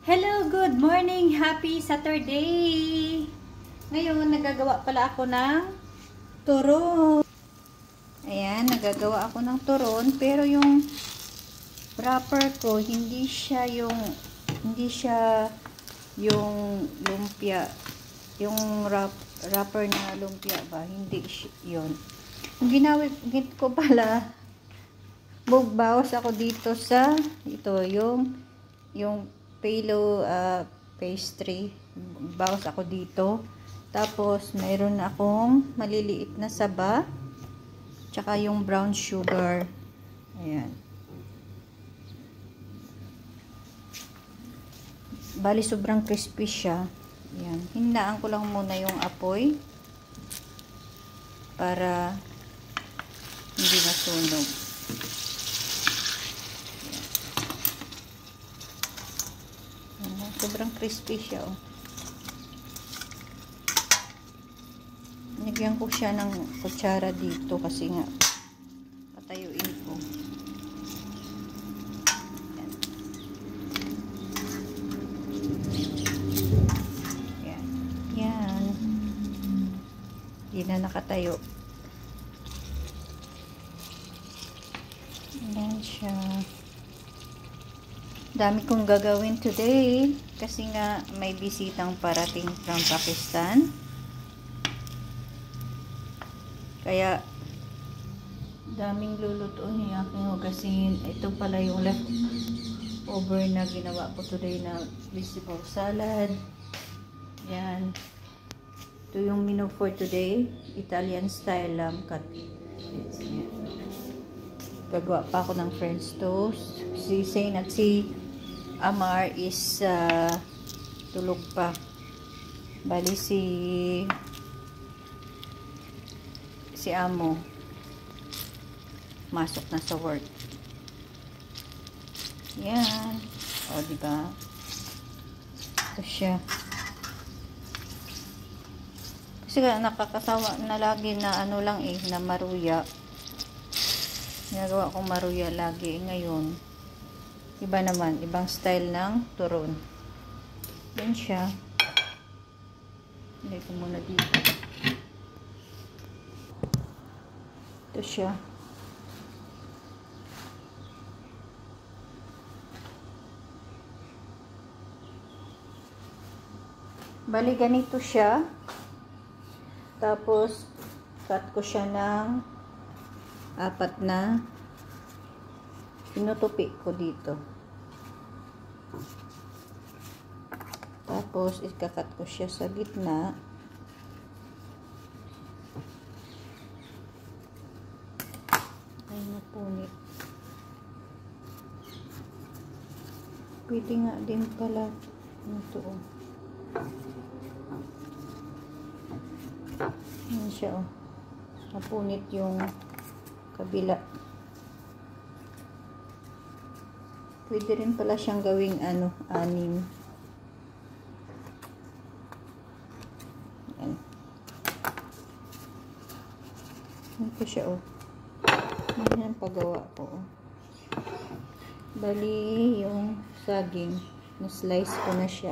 Hello, good morning! Happy Saturday! Ngayon, nagagawa pala ako ng turon. Ayan, nagagawa ako ng turon, pero yung wrapper ko, hindi siya yung lumpia. Yung wrapper na lumpia ba? Hindi yun. Yung ginawit ko pala, bawas ako dito sa yung phyllo pastry. Bawas ako dito. Tapos mayroon akong maliliit na saba, tsaka yung brown sugar. Ayan. Bali sobrang crispy siya. Ayan. Hinaan ko lang muna yung apoy para hindi masunog. Sobrang crispy siya, oh. Nigyan ko siya ng kutsara dito kasi nga patayuin ko. Yan. Yan. Hindi na nakatayo. Yan siya. Dami kong gagawin today kasi nga may bisitang parating from Pakistan. Kaya daming lulutuin yung aking hugasin. Ito pala yung leftover na ginawa ko today na vegetable salad. Yan. Ito yung menu for today. Italian style lamb cutlets. Gagawa pa ako ng French toast. Si Zane at si Amar is tulog pa. Bali si Amo masok na sa work. Yan. O, diba? Ito siya. Kasi nakakasawa na lagi na ano lang na maruya. Ginagawa kong maruya lagi. Ngayon, iba naman. Ibang style ng turon. Yan siya. Ilagay ko muna dito. Ito siya. Bali, ganito siya. Tapos, cut ko siya ng 4 na pinutupi ko dito. Tapos, ikakat ko siya sa gitna. Ay, napunit. Pwede nga din pala ito. Yan siya, oh. Napunit yung kabila. Pwede rin pala siyang gawing 6. Yan. Ito siya, oh. Yan ang paggawa ko, oh. Bali, yung saging, na-slice ko na siya.